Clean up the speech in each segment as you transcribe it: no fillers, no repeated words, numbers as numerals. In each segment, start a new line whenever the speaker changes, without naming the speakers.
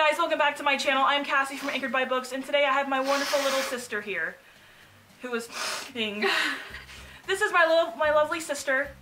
guys? Welcome back to my channel. I'm Cassie from Anchored by Books, and today I have my wonderful little sister here, who is being... This is my lovely sister.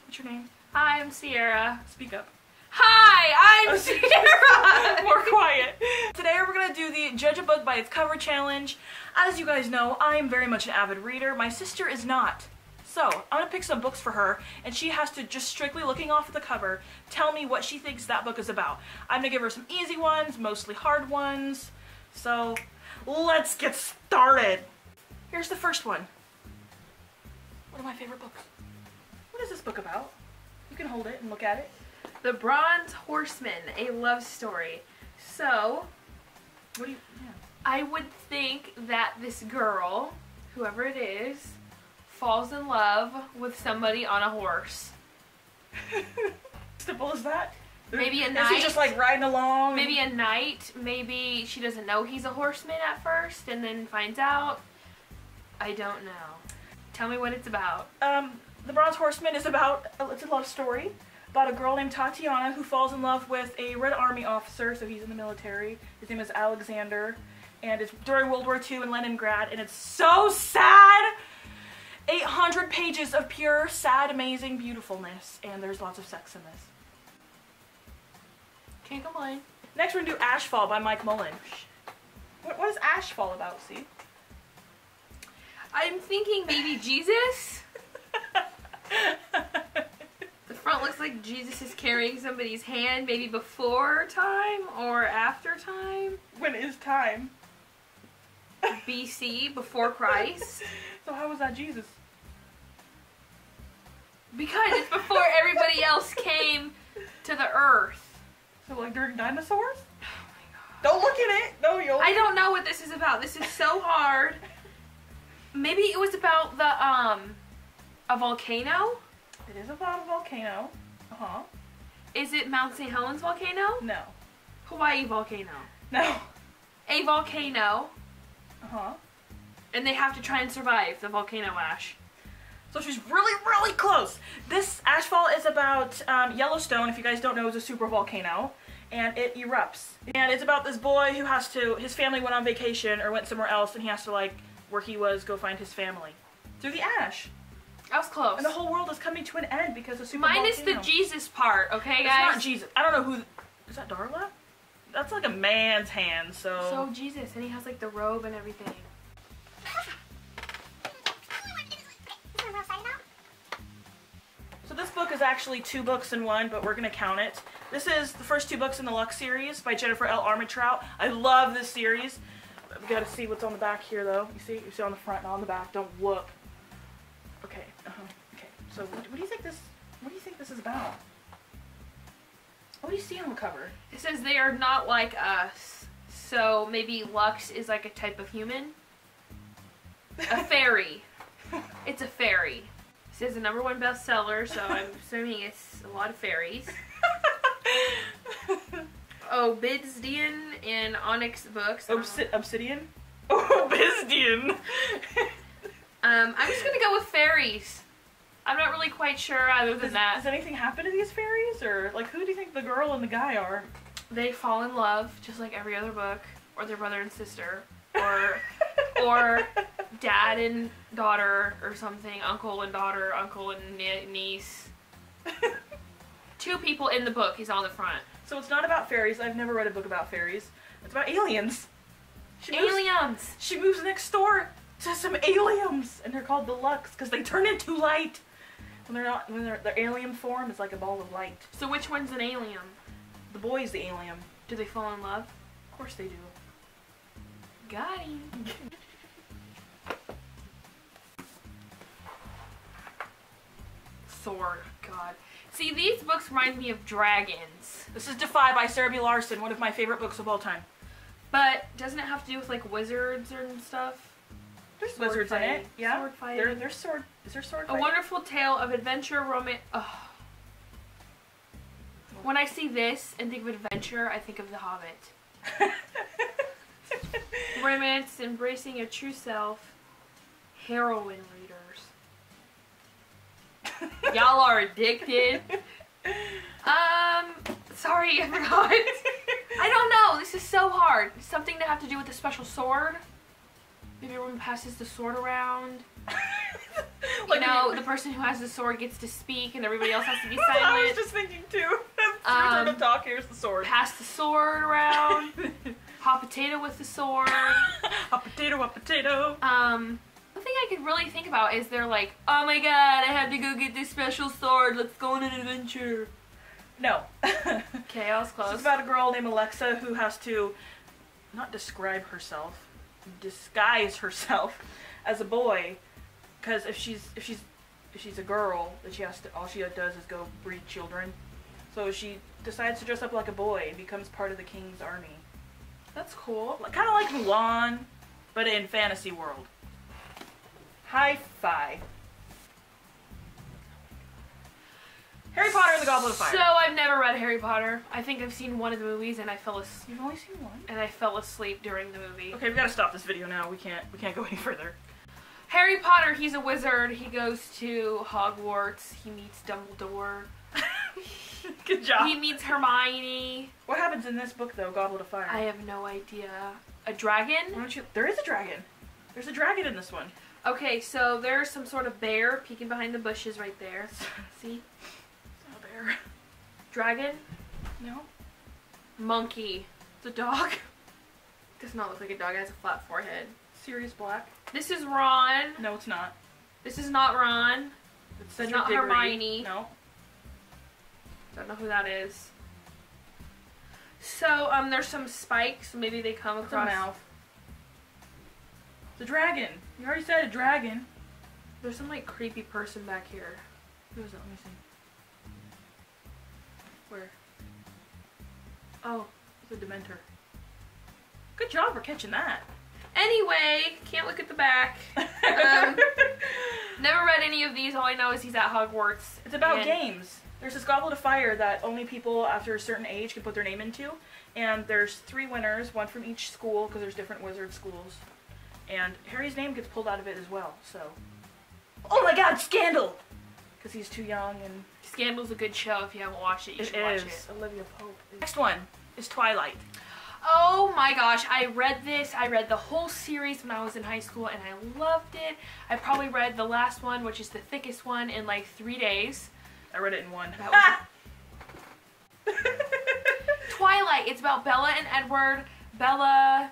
What's your name?
Hi, I'm Sierra.
Speak up.
Hi, I'm Sierra!
More quiet. Today we're going to do the Judge a Book by its Cover challenge. As you guys know, I am very much an avid reader. My sister is not. So, I'm going to pick some books for her, and she has to, just strictly looking off at the cover, tell me what she thinks that book is about. I'm going to give her some easy ones, mostly hard ones. So, let's get started. Here's the first one. One of my favorite books. What is this book about? You can hold it and look at it.
The Bronze Horseman, a love story. So,
What do you... Yeah.
I would think that this girl, whoever it is, falls in love with somebody on a horse.
Simple as that?
Maybe a
Is
knight.
he just like riding along?
Maybe a knight. Maybe she doesn't know he's a horseman at first and then finds out. I don't know. Tell me what it's about.
The Bronze Horseman is about, it's a love story about a girl named Tatiana who falls in love with a Red Army officer, so he's in the military. His name is Alexander, and it's during World War II in Leningrad, and it's so sad! 800 pages of pure, sad, amazing beautifulness, and there's lots of sex in this.
Can't complain.
Next we're going to do Ashfall by Mike Mullen. What is Ashfall about, see?
I'm thinking maybe Jesus? The front looks like Jesus is carrying somebody's hand, maybe before time or after time.
When is time?
BC, before Christ.
So how was that Jesus?
Because it's before everybody else came to the earth.
So like during dinosaurs?
Oh my god.
Don't look at it! No, you'll...
I don't know what this is about. This is so hard. Maybe it was about the, a volcano?
It is about a volcano. Uh-huh.
Is it Mount St. Helens volcano?
No.
Hawaii volcano.
No.
A volcano.
Uh-huh.
And they have to try and survive the volcano ash.
So she's really, really close. This Ashfall is about Yellowstone, if you guys don't know, is a super volcano. And it erupts. And it's about this boy who has to, his family went on vacation or went somewhere else, and he has to, like, where he was, go find his family. Through the ash.
I was close.
And the whole world is coming to an end because of super
Minus
volcano.
the Jesus part, okay,
It's
guys?
not Jesus. I don't know who... Is that Darla? That's like a man's hand, so...
So Jesus, and he has like the robe and everything.
So this book is actually 2 books in one, but we're going to count it. This is the first 2 books in the Lux series by Jennifer L. Armentrout. I love this series. We got to see what's on the back here, though. You see on the front, not on the back. Don't look. Okay. Okay. So what do you think this? What do you think this is about? What do you see on the cover?
It says they are not like us. So maybe Lux is like a type of human. A fairy. It's a fairy. It says the #1 bestseller, so I'm assuming it's a lot of fairies. Obsidian and Onyx books.
Obsidian? Obsidian!
I'm just gonna go with fairies. I'm not really quite sure other than that.
Does anything happen to these fairies? Or, like, who do you think the girl and the guy are?
They fall in love, just like every other book. Or their brother and sister. Or dad and daughter or something. Uncle and daughter, uncle and niece. 2 people in the book is on the front.
So it's not about fairies. I've never read a book about fairies. It's about aliens.
Aliens!
She moves next door to some aliens, and they're called the Lux because they turn into light. When their alien form is like a ball of light.
So which one's an alien?
The boy's the alien.
Do they fall in love?
Of course they do.
Got him. Sword. God. See, these books remind me of dragons.
This is Defy by Sarah B. Larson, one of my favorite books of all time.
But doesn't it have to do with like wizards and stuff?
There's
Sword
wizards
fighting.
in it. Yeah.
Sword fighting.
There's sword. Is there sword
A
fighting?
wonderful tale of adventure, romance. Oh. When I see this and think of adventure, I think of The Hobbit. Romance, embracing your true self. Heroine readers. Y'all are addicted. Sorry, I forgot. I don't know. This This is so hard. Something to have to do with a special sword. Maybe everyone passes the sword around. Like, you know, the person who has the sword gets to speak and everybody else has to be silent.
I was just thinking too. It's your turn to talk, here's the sword.
Pass the sword around. Hot potato with the sword.
Hot potato, hot potato.
One thing I could really think about is they're like, oh my god, I have to go get this special sword. Let's go on an adventure.
No.
Okay, I was close.
It's about a girl named Alexa who has to not describe herself, disguise herself as a boy, because if she's a girl, then all she does is go breed children. So she decides to dress up like a boy and becomes part of the king's army.
That's cool.
Kind of like Mulan, but in fantasy world. High five. Harry Potter and the Goblet of Fire.
So I've never read Harry Potter. I think I've seen one of the movies and I fell asleep.
You've only seen one?
And I fell asleep during the movie.
Okay, we gotta stop this video now. We can't go any further.
Harry Potter, he's a wizard. He goes to Hogwarts. He meets Dumbledore.
Good job.
He meets Hermione.
What happens in this book though, Goblet of Fire?
I have no idea. A dragon?
Why don't you? There is a dragon. There's a dragon in this one.
Okay, so there's some sort of bear peeking behind the bushes right there. See?
It's not a bear.
Dragon?
No.
Monkey. It's a dog. Does not look like a dog. It has a flat forehead.
Sirius Black.
This is Ron.
No, it's not.
This is not Ron.
It's
It's not Hermione.
No.
Don't know who that is. So, there's some spikes. Maybe they come
It's
across.
a mouth. It's a dragon. You already said a dragon.
There's some like creepy person back here.
Who is it? Let me see.
Where?
Oh, it's a Dementor. Good job for catching that.
Anyway, can't look at the back. Never read any of these. All I know is he's at Hogwarts.
It's about games. There's this Goblet of Fire that only people after a certain age can put their name into. And there's 3 winners, one from each school, because there's different wizard schools. And Harry's name gets pulled out of it as well, so. Oh my god, Scandal! Because he's too young and...
Scandal's a good show. If you haven't watched it, you should watch it.
Olivia Pope. Next one is Twilight.
Oh my gosh, I read this. I read the whole series when I was in high school and I loved it. I probably read the last one, which is the thickest one, in like 3 days.
I read it in 1.
That was Twilight. It's about Bella and Edward. Bella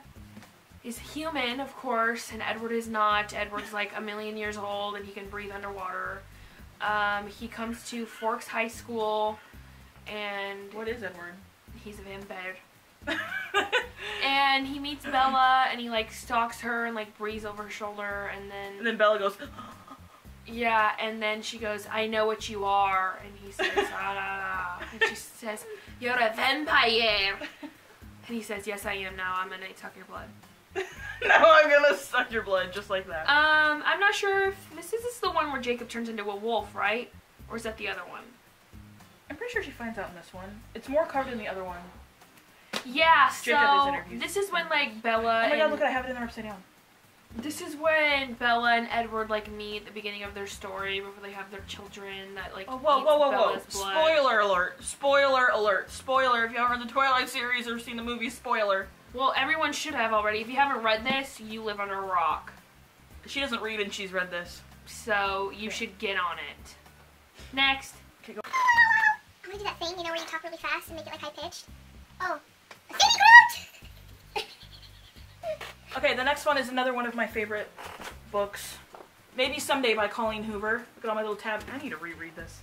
is human, of course, and Edward is not. Edward's like 1,000,000 years old and he can breathe underwater. He comes to Forks High School and...
What is Edward?
He's a vampire. And he meets Bella and he like stalks her and like breathes over her shoulder and then
Bella goes...
Yeah, and then she goes, I know what you are. And he says, ah. And she says, you're a vampire. And he says, yes, I am now. I'm going to suck your blood.
Now I'm going to suck your blood, just like that.
I'm not sure if this is the one where Jacob turns into a wolf, right? Or is that the other one?
I'm pretty sure she finds out in this one. It's more covered in the other one.
Yeah, so
interviews.
this is when like Bella
Oh my god, look, I have it in there upside down.
This is when Bella and Edward like meet at the beginning of their story before they have their children that like
whoa, whoa, whoa, whoa. Spoiler alert. Spoiler alert. Spoiler if you haven't read the Twilight series or seen the movie, spoiler.
Well, everyone should have already. If you haven't read this, you live under a rock.
She doesn't read and she's read this.
So you should get on it. Next.
Okay, go.
I'm gonna do that thing, you know, where you talk really fast and make it like high-pitched. Oh. A Finny Groot!
Okay, the next one is another one of my favorite books. Maybe Someday by Colleen Hoover. Look at all my little tabs. I need to reread this.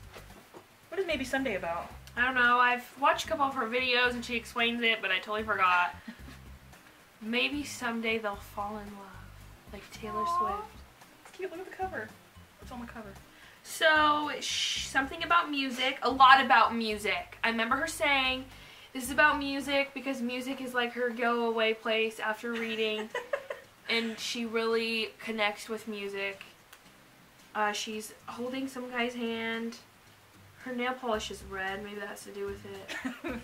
What is Maybe Someday about?
I don't know. I've watched a couple of her videos and she explains it, but I totally forgot. Maybe someday they'll fall in love. Like Taylor Swift.
It's cute. Look at the cover. What's on the cover?
So, something about music. A lot about music. I remember her saying... This is about music because music is like her go-away place after reading, and she really connects with music. She's holding some guy's hand. Her nail polish is red. Maybe that has to do with it.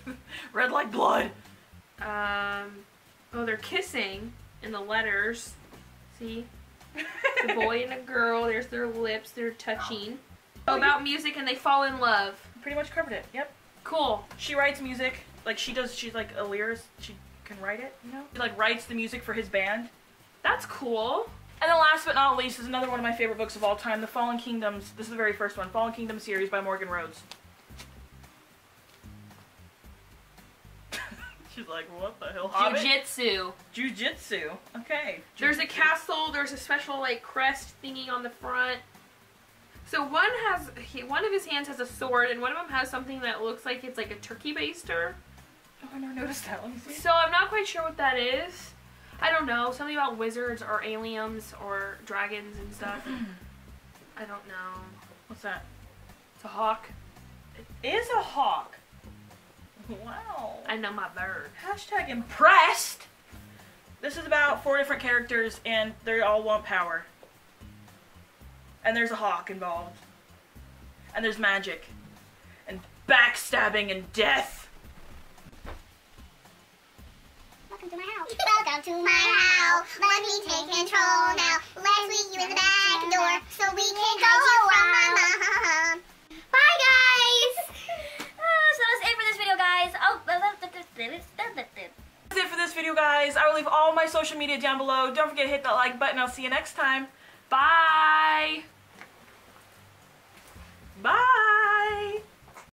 Red like blood.
Oh, they're kissing in the letters. See? The boy and a girl. There's their lips. They're touching. About music and they fall in love.
Pretty much covered it. Yep.
Cool.
She writes music. Like she does, she's like a lyricist. She can write it, you know? He like writes the music for his band.
That's cool.
And then last but not least is another one of my favorite books of all time, The Fallen Kingdoms. This is the very first one, Fallen Kingdom series by Morgan Rhodes. She's like, what the hell, Hobbit?
Jiu-jitsu.
Jiu-jitsu. Okay.
There's a castle, there's a special like crest thingy on the front. So one of his hands has a sword, and one of them has something that looks like it's like a turkey baster.
Oh, I never noticed that. Let me see.
So I'm not quite sure what that is. I don't know. Something about wizards or aliens or dragons and stuff. I don't know.
What's that?
It's a hawk.
It is a hawk. Wow.
I know my bird.
Hashtag impressed. This is about 4 different characters, and they all want power. And there's a hawk involved. And there's magic. And backstabbing and death.
Welcome to my house. Welcome to my house. Let me take control now. Let's leave you in the back door so we can hide you from my mom. Bye, guys.
So that's it for this video, guys.
That's it for this video, guys. I will leave all my social media down below. Don't forget to hit that like button. I'll see you next time.
Bye.
Bye.